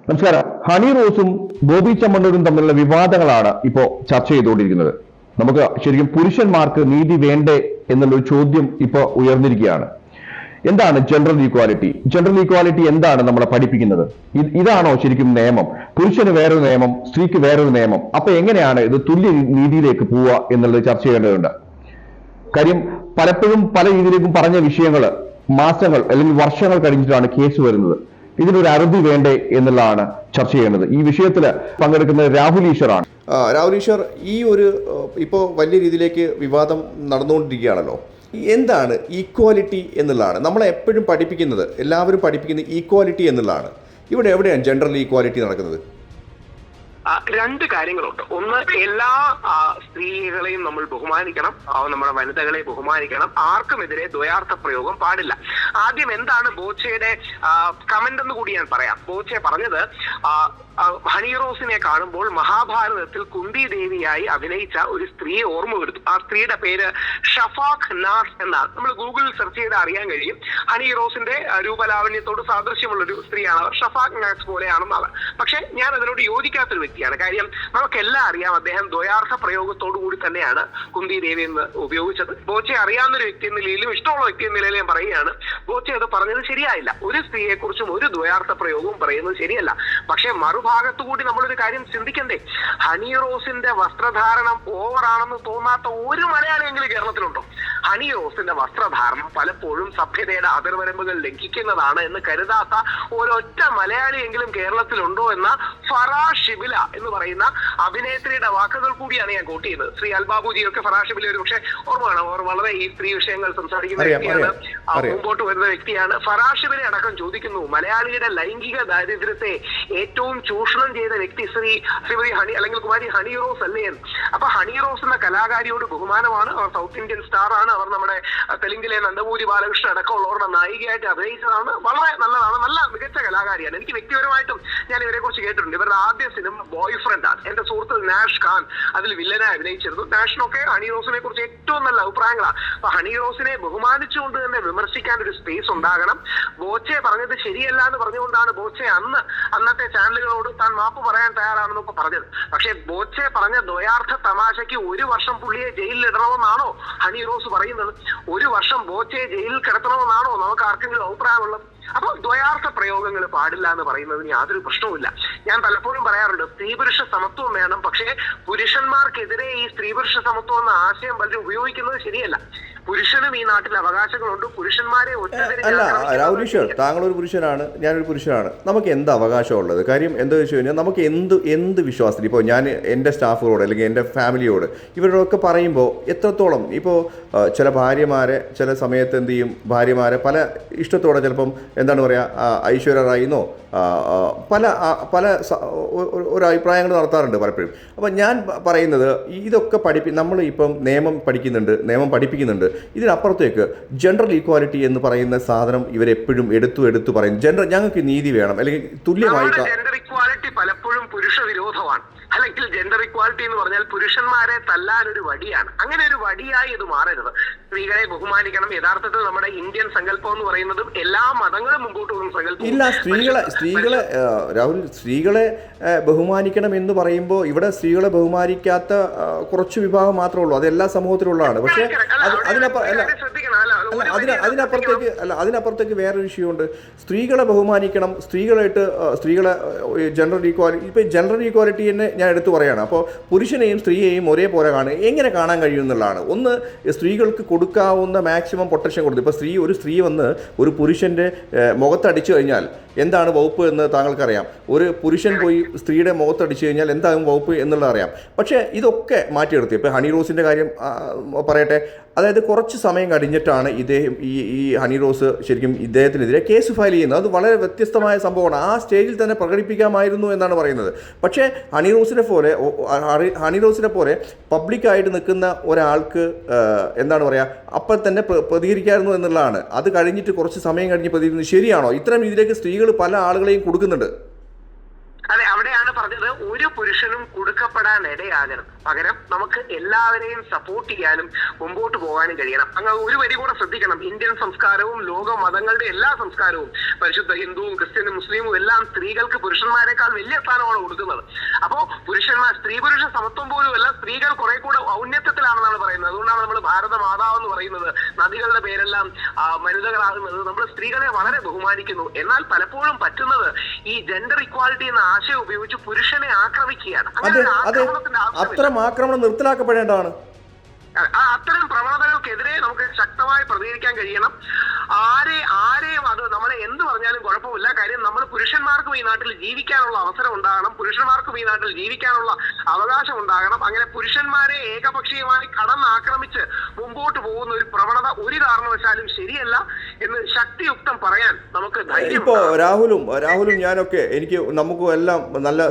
നമസ്കാരം. ഹണി റോസും ബോബി ചെമ്മണ്ണൂരും തമ്മിലുള്ള വിവാദങ്ങളാണ് ഇപ്പോൾ ചർച്ച ചെയ്തുകൊണ്ടിരിക്കുന്നത്. നമുക്ക് ശരിക്കും പുരുഷന്മാർക്ക് നീതി വേണ്ടേ എന്നുള്ളൊരു ചോദ്യം ഇപ്പോൾ ഉയർന്നിരിക്കുകയാണ്. എന്താണ് ജെൻഡർ ഈക്വാലിറ്റി? ജെൻഡർ ഈക്വാലിറ്റി എന്താണ് നമ്മളെ പഠിപ്പിക്കുന്നത്? ഇതാണോ ശരിക്കും നിയമം? പുരുഷന് വേറൊരു നിയമം, സ്ത്രീക്ക് വേറൊരു നിയമം. അപ്പൊ എങ്ങനെയാണ് ഇത് തുല്യ നീതിയിലേക്ക് പോവുക എന്നുള്ളത് ചർച്ച ചെയ്യേണ്ടതുണ്ട്. കാര്യം പലപ്പോഴും പല രീതിയിലേക്കും പറഞ്ഞ വിഷയങ്ങൾ മാസങ്ങൾ അല്ലെങ്കിൽ വർഷങ്ങൾ കഴിഞ്ഞിട്ടാണ് കേസ് വരുന്നത്. ഇതിനൊരു അറുതി വേണ്ടേ എന്നുള്ളതാണ് ചർച്ച ചെയ്യേണ്ടത്. ഈ വിഷയത്തിൽ പങ്കെടുക്കുന്നത് രാഹുൽ ഈശ്വറാണ്. രാഹുൽ ഈശ്വർ, ഈ ഒരു ഇപ്പോൾ വലിയ രീതിയിലേക്ക് വിവാദം നടന്നുകൊണ്ടിരിക്കുകയാണല്ലോ. എന്താണ് ഈക്വാലിറ്റി എന്നുള്ളതാണ് നമ്മളെ എപ്പോഴും പഠിപ്പിക്കുന്നത്, എല്ലാവരും പഠിപ്പിക്കുന്നത് ഈക്വാലിറ്റി എന്നുള്ളതാണ്. ഇവിടെ എവിടെയാണ് ജെൻഡർ ഈക്വാലിറ്റി നടക്കുന്നത്? രണ്ട് കാര്യങ്ങളുണ്ട്. ഒന്ന്, എല്ലാ സ്ത്രീകളെയും നമ്മൾ ബഹുമാനിക്കണം, നമ്മുടെ വനിതകളെ ബഹുമാനിക്കണം. ആർക്കുമെതിരെ ദ്വയാർത്ഥ പ്രയോഗം പാടില്ല. ആദ്യം എന്താണ് ബോച്ചയുടെ കമന്റ് എന്ന് കൂടി ഞാൻ പറയാം. ബോച്ചെ പറഞ്ഞത് ഹണി റോസിനെ കാണുമ്പോൾ മഹാഭാരതത്തിൽ കുന്തി ദേവിയായി അഭിനയിച്ച ഒരു സ്ത്രീയെ ഓർമ്മപ്പെടുത്തും. ആ സ്ത്രീയുടെ പേര് ഷഫാഖ് നാസ് എന്നാണ്. നമ്മൾ ഗൂഗിളിൽ സെർച്ച് ചെയ്ത് അറിയാൻ കഴിയും. ഹണി റോസിന്റെ രൂപലാവണ്യത്തോട് സാദൃശ്യമുള്ളൊരു സ്ത്രീയാണ് അവർ. ഷഫാഖ് നാസ് പോലെയാണെന്ന് അവർ. പക്ഷെ ഞാൻ അതിനോട് യോജിക്കാത്തൊരു വ്യക്തിയാണ്. കാര്യം നമുക്കെല്ലാം അറിയാം, അദ്ദേഹം ദ്വയാർത്ഥ പ്രയോഗത്തോടു കൂടി തന്നെയാണ് കുന്തി ദേവി എന്ന് ഉപയോഗിച്ചത്. ബോച്ചെ അറിയാവുന്നൊരു വ്യക്തി എന്ന നിലയിലും ഇഷ്ടമുള്ള വ്യക്തി എന്ന നിലയിലും ഞാൻ പറയുകയാണ്, ബോച്ചെ അത് പറഞ്ഞത് ശരിയായില്ല. ഒരു സ്ത്രീയെ കുറിച്ചും ഒരു ദ്വയാർത്ഥ പ്രയോഗവും പറയുന്നത് ശരിയല്ല. പക്ഷെ ഭാഗത്തുകൂടി നമ്മളൊരു കാര്യം ചിന്തിക്കണ്ടേ? ഹണി റോസിന്റെ വസ്ത്രധാരണം ഓവറാണെന്ന് തോന്നാത്ത ഒരു മലയാളിയെങ്കിലും കേരളത്തിലുണ്ടോ? ഹണി റോസിന്റെ വസ്ത്രധാരണം പലപ്പോഴും സഭ്യതയുടെ അതിർവരമ്പുകൾ ലംഘിക്കുന്നതാണ് എന്ന് കരുതാത്ത ഒരൊറ്റ മലയാളിയെങ്കിലും കേരളത്തിലുണ്ടോ എന്ന ഫറാ ഷിബില എന്ന് പറയുന്ന അഭിനേത്രിയുടെ വാക്കുകൾ കൂടിയാണ് ഞാൻ കോട്ട് ചെയ്യുന്നത്. ശ്രീ അൽബാബുജിയൊക്കെ ഫറാ ഷിബില ഒരു പക്ഷേ ഓർമ്മയാണ്, അവർ വളരെ ഈ സ്ത്രീ വിഷയങ്ങൾ സംസാരിക്കുന്ന വ്യക്തിയാണ്, മുമ്പോട്ട് വരുന്ന വ്യക്തിയാണ്. ഫറാ ഷിബില അടക്കം ചോദിക്കുന്നു, മലയാളിയുടെ ലൈംഗിക ദാരിദ്ര്യത്തെ ഏറ്റവും ചൂഷണം ചെയ്ത വ്യക്തി ശ്രീമതി ഹണി അല്ലെങ്കിൽ കുമാരി ഹണി റോസ് അല്ലേ എന്ന്. അപ്പൊ ഹണി റോസ് എന്ന കലാകാരിയോട് ബഹുമാനമാണ്. അവർ സൗത്ത് ഇന്ത്യൻ സ്റ്റാർ ആണ്. അവർ നമ്മുടെ തെലുങ്കിലെ നന്ദമൂരി ബാലകൃഷ്ണൻ അടക്കമുള്ളവരുടെ നായികയായിട്ട് അഭിനയിച്ചതാണ്. വളരെ നല്ലതാണ്, നല്ല മികച്ച കലാകാരിയാണ്. എനിക്ക് വ്യക്തിപരമായിട്ടും ഞാൻ ഇവരെ കുറിച്ച് കേട്ടിട്ടുണ്ട്. ഇവരുടെ ആദ്യ സിനിമ ബോയ് ഫ്രണ്ട് ആണ്. എന്റെ സുഹൃത്ത് നാഷ് ഖാൻ അതിൽ വില്ലനായി അഭിനയിച്ചിരുന്നു. നാഷിനൊക്കെ ഹണി റോസിനെ കുറിച്ച് ഏറ്റവും നല്ല അഭിപ്രായങ്ങളാണ്. അപ്പൊ ഹണി റോസിനെ ബഹുമാനിച്ചുകൊണ്ട് തന്നെ വിമർശിക്കാൻ ഒരു സ്പേസ് ഉണ്ടാകണം. ബോച്ചെ പറഞ്ഞത് ശരിയല്ല എന്ന് പറഞ്ഞുകൊണ്ടാണ് ബോച്ചെ അന്നത്തെ ചാനലുകളോട് താൻ മാപ്പ് പറയാൻ തയ്യാറാണെന്നൊക്കെ പറഞ്ഞത്. പക്ഷെ ബോച്ചെ പറഞ്ഞ ദ്വയാർത്ഥ തമാശയ്ക്ക് ഒരു വർഷം പുള്ളിയെ ജയിലിൽ ഇടണമെന്നാണോ ഹണി റോസ് പറയുന്നത്? ഒരു വർഷം ബോച്ചയെ ജയിലിൽ കിടത്തണമെന്നാണോ നമുക്ക് ആർക്കെങ്കിലും അഭിപ്രായമുള്ളത്? അപ്പൊ ദ്വയാർത്ഥ പ്രയോഗങ്ങൾ പാടില്ല എന്ന് പറയുന്നതിന് യാതൊരു പ്രശ്നവുമില്ല. ഞാൻ പലപ്പോഴും പറയാറുണ്ട്, സ്ത്രീ പുരുഷ സമത്വം വേണം. പക്ഷേ പുരുഷന്മാർക്കെതിരെ ഈ സ്ത്രീ പുരുഷ സമത്വം എന്ന ആശയം പലരും ഉപയോഗിക്കുന്നത് ശരിയല്ല. പുരുഷനും ഈ നാട്ടിൽ അവകാശങ്ങളുണ്ട്. പുരുഷന്മാരെ അല്ല രാഹുൽ ഈശ്വർ, താങ്കൾ ഒരു പുരുഷനാണ്, ഞാനൊരു പുരുഷനാണ്. നമുക്ക് എന്ത് അവകാശമുള്ളത്? കാര്യം എന്താ വെച്ച് കഴിഞ്ഞാൽ നമുക്ക് എന്ത് വിശ്വാസത്തിൽ ഇപ്പോൾ ഞാൻ എൻ്റെ സ്റ്റാഫുകളോട് അല്ലെങ്കിൽ എൻ്റെ ഫാമിലിയോട് ഇവരോടൊക്കെ പറയുമ്പോൾ എത്രത്തോളം ഇപ്പോൾ ചില ഭാര്യമാരെ ചില സമയത്ത് എന്ത് ചെയ്യും, ഭാര്യമാരെ പല ഇഷ്ടത്തോടെ ചിലപ്പം എന്താണ് പറയുക ഐശ്വര്യ റായിന്നോ പല ഒരു അഭിപ്രായങ്ങൾ നടത്താറുണ്ട് പലപ്പോഴും. അപ്പം ഞാൻ പറയുന്നത് ഇതൊക്കെ നമ്മൾ ഇപ്പം നിയമം പഠിപ്പിക്കുന്നുണ്ട്. ഇതിനപ്പുറത്തേക്ക് ജെൻഡർ ഈക്വാലിറ്റി എന്ന് പറയുന്ന സാധനം ഇവരെപ്പോഴും എടുത്തു പറയും. ഞങ്ങൾക്ക് നീതി വേണം അല്ലെങ്കിൽ തുല്യമായി. ജെൻഡർ ഇക്വാലിറ്റി പലപ്പോഴും പുരുഷ വിരോധമാണ്. അല്ലെങ്കിൽ ജെൻഡർ ഇക്വാലിറ്റി എന്ന് പറഞ്ഞാൽ പുരുഷന്മാരെ തല്ലാൻ ഒരു വടിയാണ്. അങ്ങനെ ഒരു വടിയായി ഇത് മാറരുത്. സ്ത്രീകളെ ബഹുമാനിക്കണം. യഥാർത്ഥത്തിൽ നമ്മുടെ ഇന്ത്യൻ സങ്കല്പം എന്ന് പറയുന്നതും എല്ലാ മതങ്ങളും മുമ്പോട്ട് പോകുന്ന സങ്കല്പം ഇല്ല. സ്ത്രീകളെ രാഹുൽ, സ്ത്രീകളെ ബഹുമാനിക്കണം എന്ന് പറയുമ്പോൾ ഇവിടെ സ്ത്രീകളെ ബഹുമാനിക്കാത്ത കുറച്ച് വിഭാഗം മാത്രമേ ഉള്ളൂ. അത് എല്ലാ സമൂഹത്തിലുള്ളതാണ്. പക്ഷേ അതിനപ്പുറത്തേക്ക് വേറൊരു വിഷയമുണ്ട്. സ്ത്രീകളെ ബഹുമാനിക്കണം. സ്ത്രീകളെ ജെൻഡർ ഈക്വാലിറ്റി, ഇപ്പം ജെൻഡർ ഈക്വാലിറ്റി തന്നെ ഞാൻ എടുത്തു പറയുകയാണ്. അപ്പോൾ പുരുഷനെയും സ്ത്രീയെയും ഒരേപോലെ എങ്ങനെ കാണാൻ കഴിയും എന്നുള്ളതാണ്. ഒന്ന്, സ്ത്രീകൾക്ക് കൊടുക്കാവുന്ന മാക്സിമം പ്രൊട്ടക്ഷൻ കൊടുത്തു. ഇപ്പോൾ ഒരു സ്ത്രീ വന്ന് ഒരു പുരുഷൻ്റെ മുഖത്തടിച്ചു കഴിഞ്ഞാൽ എന്താണ് വകുപ്പ് എന്ന് താങ്കൾക്കറിയാം. ഒരു പുരുഷൻ പോയി സ്ത്രീയുടെ മുഖത്തടിച്ചു കഴിഞ്ഞാൽ എന്താകും വകുപ്പ് എന്നുള്ളത് അറിയാം. പക്ഷേ ഇതൊക്കെ മാറ്റിയെടുത്തു. ഇപ്പോൾ ഹണി റോസിൻ്റെ കാര്യം പറയട്ടെ. അതായത് കുറച്ച് സമയം കഴിഞ്ഞിട്ടാണ് ഈ ഹണി റോസ് ശരിക്കും ഇദ്ദേഹത്തിനെതിരെ കേസ് ഫയൽ ചെയ്യുന്നത്. അത് വളരെ വ്യത്യസ്തമായ സംഭവമാണ്. ആ സ്റ്റേജിൽ തന്നെ പ്രകടിപ്പിക്കാമായിരുന്നു എന്നാണ് പറയുന്നത്. പക്ഷേ ഹണി റോസിനെ പോലെ പബ്ലിക്കായിട്ട് നിൽക്കുന്ന ഒരാൾക്ക് എന്താണ് പറയുക, അപ്പം തന്നെ പ്രതികരിക്കാമായിരുന്നു എന്നുള്ളതാണ്. അത് കഴിഞ്ഞിട്ട് കുറച്ച് സമയം കഴിഞ്ഞ് പ്രതികരിക്കുന്നത് ശരിയാണോ? ഇത്തരം ഇതിലേക്ക് സ്ത്രീകൾ പല ആളുകളെയും കൊടുക്കുന്നുണ്ട്. അതെ, അവിടെയാണ് പറഞ്ഞത് ഒരു പുരുഷനും കൊടുക്കപ്പെടാൻ ഇടയാകരുത്. പകരം നമുക്ക് എല്ലാവരെയും സപ്പോർട്ട് ചെയ്യാനും മുമ്പോട്ട് പോകാനും കഴിയണം. അങ്ങനെ ഒരു വരി കൂടെ ശ്രദ്ധിക്കണം. ഇന്ത്യൻ സംസ്കാരവും ലോക മതങ്ങളുടെ എല്ലാ സംസ്കാരവും, പരിശുദ്ധ ഹിന്ദുവും ക്രിസ്ത്യനും മുസ്ലിമും എല്ലാം സ്ത്രീകൾക്ക് പുരുഷന്മാരെക്കാൾ വലിയ സ്ഥാനമാണ് കൊടുക്കുന്നത്. അപ്പോ പുരുഷന്മാർ, സ്ത്രീ പുരുഷ സമത്വം പോലും അല്ല, സ്ത്രീകൾ കുറെ കൂടെ ഔന്നത്യത്തിലാണെന്നാണ് പറയുന്നത്. അതുകൊണ്ടാണ് നമ്മൾ ഭാരത മാതാവ് എന്ന് പറയുന്നത്. നദികളുടെ പേരെല്ലാം വനിതകളാകുന്നത്. നമ്മൾ സ്ത്രീകളെ വളരെ ബഹുമാനിക്കുന്നു. എന്നാൽ പലപ്പോഴും പറ്റുന്നത് ഈ ജെൻഡർ ഇക്വാലിറ്റി എന്ന ആശയം ഉപയോഗിച്ച് പുരുഷനെ ആക്രമിക്കുകയാണ്. അത്തരം ആക്രമണം നിർത്തലാക്കപ്പെടേണ്ടതാണ്. അത്തരം പ്രവണതകൾക്കെതിരെ നമുക്ക് ശക്തമായി പ്രതികരിക്കാൻ കഴിയണം. ആരെയും അത് നമ്മളെ എന്ത് പറഞ്ഞാലും കുഴപ്പമില്ല. കാര്യം നമ്മൾ പുരുഷന്മാർക്കും ഈ നാട്ടിൽ ജീവിക്കാനുള്ള അവസരം ഉണ്ടാകണം, പുരുഷന്മാർക്കും ഈ നാട്ടിൽ ജീവിക്കാനുള്ള അവകാശം ഉണ്ടാകണം. അങ്ങനെ പുരുഷന്മാരെ ഏകപക്ഷീയമായി കടന്നാക്രമിച്ച് മുമ്പോട്ട് പോകുന്ന ഒരു പ്രവണത ഒരു കാരണവശാലും ശരിയല്ല എന്ന് ശക്തിയുക്തം പറയാൻ നമുക്ക് ധൈര്യം. ഇപ്പോ രാഹുലും ഞാനൊക്കെ നമുക്കും എല്ലാം നല്ല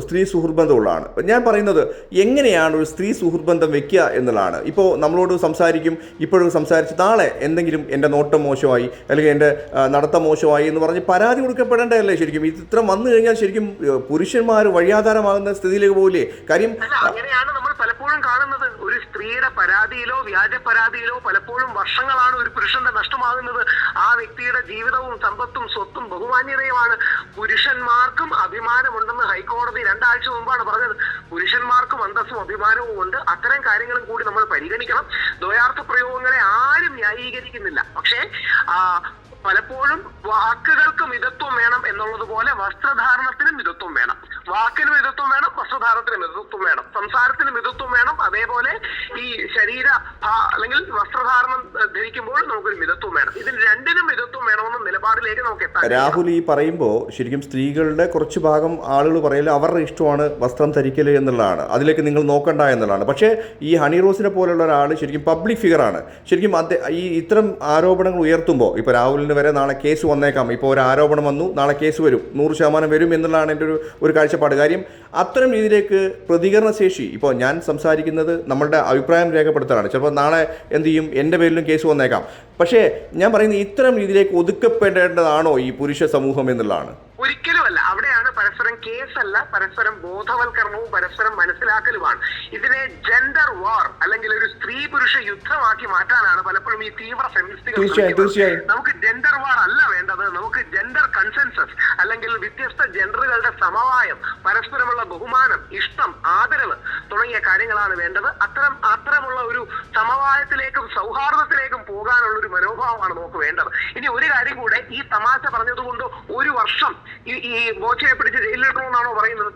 സ്ത്രീ സുഹൃത്ബന്ധമുള്ളതാണ്. ഞാൻ പറയുന്നത് എങ്ങനെയാണ് ഒരു സ്ത്രീ സുഹൃത്ബന്ധം വെക്കുക എന്നുള്ളതാണ്. ഇപ്പോൾ നമ്മളോട് സംസാരിക്കും, ഇപ്പോഴും സംസാരിച്ച് നാളെ എന്തെങ്കിലും എൻ്റെ നോട്ടം മോശമായി അല്ലെങ്കിൽ എൻ്റെ നടത്തം മോശമായി എന്ന് പറഞ്ഞ് പരാതി കൊടുക്കപ്പെടേണ്ടതല്ലേ? ശരിക്കും ഇത്ര വന്നു കഴിഞ്ഞാൽ ശരിക്കും പുരുഷന്മാർ വഴിയാധാരമാകുന്ന സ്ഥിതിയിലേക്ക് പോകില്ലേ? കാര്യം അങ്ങനെയാണ് നമ്മൾ പലപ്പോഴും കാണുന്നത്. ഒരു സ്ത്രീയുടെ പരാതിയിലോ വ്യാജ പരാതിയിലോ പലപ്പോഴും വർഷങ്ങളാണ് ഒരു പുരുഷന്റെ നഷ്ടമാകുന്നത്. ആ വ്യക്തിയുടെ ജീവിതവും സമ്പത്തും സ്വത്തും ബഹുമാന്യതയുമാണ്. പുരുഷന്മാർക്കും അഭിമാനമുണ്ടെന്ന് ഹൈക്കോടതി 2 ആഴ്ച മുമ്പാണ് പറഞ്ഞത്. പുരുഷന്മാർക്കും അന്തസ്സും അഭിമാനവും ഉണ്ട്. അത്തരം കാര്യങ്ങളും കൂടി നമ്മൾ പരിഗണിക്കണം. ദ്വയാർത്ഥ പ്രയോഗങ്ങളെ ആരും ന്യായീകരിക്കുന്നില്ല. പക്ഷേ പലപ്പോഴും വാക്കുകൾക്ക് മിതത്വം വേണം എന്നുള്ളതുപോലെ വസ്ത്രധാരണത്തിനും മിതത്വം വേണം. വാക്കിന് മിതത്വം വേണം, വസ്ത്രധാരണത്തിന് മിതത്വം വേണം, സംസാരത്തിന് മിതത്വം വേണം. അതേപോലെ ഈ അല്ലെങ്കിൽ വസ്ത്രധാരണം ധരിക്കുമ്പോൾ നമുക്കൊരു മിതത്വം വേണം. ഇതിന് രണ്ടിനും മിതത്വം വേണമെന്ന നിലപാടിലേക്ക് നമുക്ക് എത്താം. രാഹുൽ ഈ പറയുമ്പോൾ ശരിക്കും സ്ത്രീകളുടെ കുറച്ച് ഭാഗം ആളുകൾ പറയല് അവരുടെ ഇഷ്ടമാണ് വസ്ത്രം ധരിക്കല് എന്നുള്ളതാണ്. അതിലേക്ക് നിങ്ങൾ നോക്കണ്ട എന്നുള്ളതാണ്. പക്ഷേ ഈ ഹണി റോസിനെ പോലുള്ള ഒരാൾ ശരിക്കും പബ്ലിക് ഫിഗറാണ്. ശരിക്കും ഈ ഇത്തരം ആരോപണങ്ങൾ ഉയർത്തുമ്പോൾ ഇപ്പോൾ രാഹുലിന് വരെ നാളെ കേസ് വന്നേക്കാം. ഇപ്പോൾ ഒരു ആരോപണം വന്നു, നാളെ കേസ് വരും, 100% വരും എന്നുള്ളതാണ് എൻ്റെ ഒരു കാഴ്ചപ്പാട്. കാര്യം അത്തരം രീതിയിലേക്ക് പ്രതികരണശേഷി, ഇപ്പോൾ ഞാൻ സംസാരിക്കുന്നത് നമ്മളുടെ അഭിപ്രായം രേഖപ്പെടുത്തലാണ്. ചിലപ്പോൾ നാളെ എന്ത് ചെയ്യും, എൻ്റെ പേരിലും കേസ് വന്നേക്കാം. പക്ഷേ ഞാൻ പറയുന്നത് ഇത്തരം രീതിയിലേക്ക് ഒതുക്കപ്പെടേണ്ടതാണോ ഈ പുരുഷ സമൂഹം എന്നുള്ളതാണ്. ഒരിക്കലുമല്ല. അവിടെയാണ് പരസ്പരം കേസല്ല, പരസ്പരം ബോധവൽക്കരണവും പരസ്പരം മനസ്സിലാക്കലുമാണ്. ഇതിനെ ജെൻഡർ വാർ അല്ലെങ്കിൽ ഒരു സ്ത്രീ പുരുഷ യുദ്ധമാക്കി മാറ്റാനാണ് പലപ്പോഴും ഈ തീവ്ര ഫെമിനിസ്റ്റുകൾ. നമുക്ക് ജെൻഡർ വാർ അല്ല വേണ്ടത്. നമുക്ക് ജെൻഡർ കൺസെൻസസ് അല്ലെങ്കിൽ വ്യത്യസ്ത ജെൻഡറുകളുടെ സമവായം, പരസ്പരമുള്ള ബഹുമാനം, ഇഷ്ടം, ആദരവ് തുടങ്ങിയ കാര്യങ്ങളാണ് വേണ്ടത്. അത്തരമുള്ള ഒരു സമവായത്തിലേക്കും സൗഹാർദ്ദത്തിലേക്കും പോകാനുള്ള ഒരു മനോഭാവമാണ് നമുക്ക് വേണ്ടത്. ഇനി ഒരു കാര്യം കൂടെ, ഈ തമാശ പറഞ്ഞതുകൊണ്ട് 1 വർഷം ഈ ബോച്ചയെ പിടിച്ച് ജയിലിലിടണമെന്നാണോ പറയുന്നത്?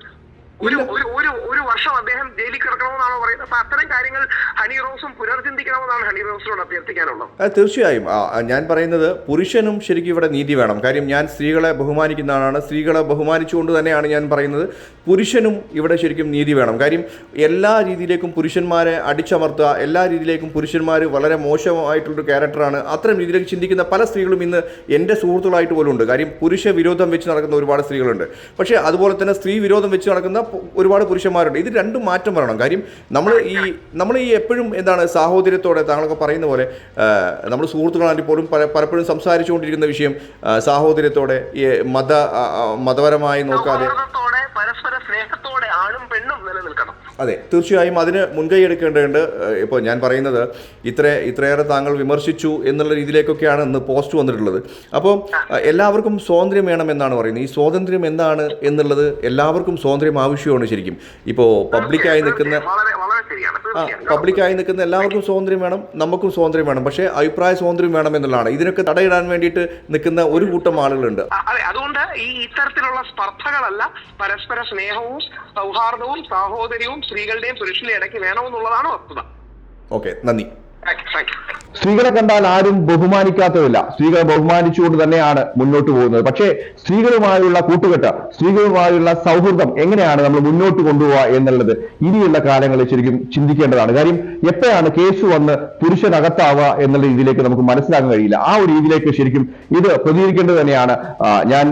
ഒരു വർഷം അദ്ദേഹം ജയിലിൽ കിടക്കണമെന്നാണോ പറയുന്നത്? അപ്പൊ അത്തരം കാര്യങ്ങൾ ഹണി റോസും പുനർചിന്തിക്കണമെന്നാണ് ഹണി റോസിനോട് അഭ്യർത്ഥിക്കാനുള്ളത്. തീർച്ചയായും ഞാൻ പറയുന്നത് പുരുഷനും ശരിക്കും ഇവിടെ നീതി വേണം. കാര്യം ഞാൻ സ്ത്രീകളെ ബഹുമാനിക്കുന്ന ആളാണ്. സ്ത്രീകളെ ബഹുമാനിച്ചുകൊണ്ട് തന്നെയാണ് ഞാൻ പറയുന്നത് പുരുഷനും ഇവിടെ ശരിക്കും നീതി വേണം. കാര്യം എല്ലാ രീതിയിലേക്കും പുരുഷന്മാരെ അടിച്ചമർത്തുക, എല്ലാ രീതിയിലേക്കും പുരുഷന്മാർ വളരെ മോശമായിട്ടുള്ളൊരു ക്യാരക്ടറാണ്. അത്തരം രീതിയിലേക്ക് ചിന്തിക്കുന്ന പല സ്ത്രീകളും ഇന്ന് എൻ്റെ സുഹൃത്തുക്കളായിട്ട് പോലും ഉണ്ട്. കാര്യം പുരുഷ വിരോധം വെച്ച് നടക്കുന്ന ഒരുപാട് സ്ത്രീകളുണ്ട്. പക്ഷേ അതുപോലെ തന്നെ സ്ത്രീ വിരോധം വെച്ച് നടക്കുന്ന ഒരുപാട് പുരുഷന്മാരുണ്ട്. ഇത് രണ്ടും മാറ്റം വരണം. കാര്യം നമ്മൾ ഈ എപ്പോഴും എന്താണ് സാഹോദര്യത്തോടെ, താങ്കളൊക്കെ പറയുന്ന പോലെ നമ്മൾ സുഹൃത്തുക്കളാണെങ്കിൽ പോലും പലപ്പോഴും സംസാരിച്ചുകൊണ്ടിരിക്കുന്ന വിഷയം സാഹോദര്യത്തോടെ, മതപരമായി നോക്കാതെ പരസ്പര സ്നേഹത്തോടെ ആണും പെണ്ണും നിലനിൽക്കണം. അതെ, തീർച്ചയായും അതിന് മുൻകൈ എടുക്കേണ്ടതുണ്ട്. ഇപ്പോൾ ഞാൻ പറയുന്നത് ഇത്രയേറെ താങ്കൾ വിമർശിച്ചു എന്നുള്ള രീതിയിലേക്കൊക്കെയാണ് ഇന്ന് പോസ്റ്റ് വന്നിട്ടുള്ളത്. അപ്പോൾ എല്ലാവർക്കും സ്വാതന്ത്ര്യം വേണമെന്നാണ് പറയുന്നത്. ഈ സ്വാതന്ത്ര്യം എന്താണ് എന്നുള്ളത് എല്ലാവർക്കും സ്വാതന്ത്ര്യം ആവശ്യമാണ്. ശരിക്കും ഇപ്പോൾ പബ്ലിക്കായി നിൽക്കുന്ന എല്ലാവർക്കും സ്വാതന്ത്ര്യം വേണം, നമുക്കും സ്വാതന്ത്ര്യം വേണം. പക്ഷേ അഭിപ്രായ സ്വാതന്ത്ര്യം വേണം എന്നുള്ളതാണ്. ഇതിനൊക്കെ തടയിടാൻ വേണ്ടിയിട്ട് നിൽക്കുന്ന ഒരു കൂട്ടം ആളുകളുണ്ട്. അതുകൊണ്ട് ഈ ഇത്തരത്തിലുള്ള സ്പർദ്ധകളല്ല, പരസ്പര സ്നേഹവും സൗഹാർദ്ദവും സാഹോദര്യവും സ്ത്രീകളുടെയും പുരുഷന്റെയും ഇടയ്ക്ക് വേണമെന്നുള്ളതാണ് വസ്തുത. ഓക്കെ, നന്ദി. സ്ത്രീകളെ കണ്ടാൽ ആരും ബഹുമാനിക്കാത്തതില്ല. സ്ത്രീകളെ ബഹുമാനിച്ചുകൊണ്ട് തന്നെയാണ് മുന്നോട്ട് പോകുന്നത്. പക്ഷേ സ്ത്രീകളുമായുള്ള കൂട്ടുകെട്ട്, സ്ത്രീകളുമായുള്ള സൗഹൃദം എങ്ങനെയാണ് നമ്മൾ മുന്നോട്ട് കൊണ്ടുപോവുക എന്നുള്ളത് ഇനിയുള്ള കാലങ്ങളിൽ ശരിക്കും ചിന്തിക്കേണ്ടതാണ്. കാര്യം എപ്പോഴാണ് കേസ് വന്ന് പുരുഷനകത്താവുക എന്നുള്ള രീതിയിലേക്ക് നമുക്ക് മനസ്സിലാക്കാൻ കഴിയില്ല. ആ ഒരു രീതിയിലേക്ക് ശരിക്കും ഇത് പ്രതികരിക്കേണ്ടത് തന്നെയാണ്. ഞാൻ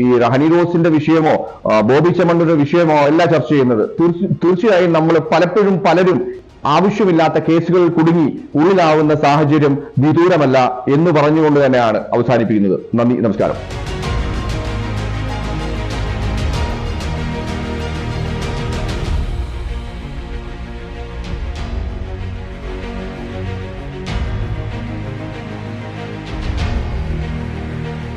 ഈ ഹണി റോസിന്റെ വിഷയമോ ബോബി ചെമ്മണ്ണൂരിന്റെ വിഷയമോ അല്ല ചർച്ച ചെയ്യുന്നത്. തീർച്ചയായും നമ്മൾ പലരും ആവശ്യമില്ലാത്ത കേസുകളിൽ കുടുങ്ങി ഉള്ളിലാവുന്ന സാഹചര്യം വിദൂരമല്ല എന്ന് പറഞ്ഞുകൊണ്ട് തന്നെയാണ് അവസാനിപ്പിക്കുന്നത്. നന്ദി, നമസ്കാരം.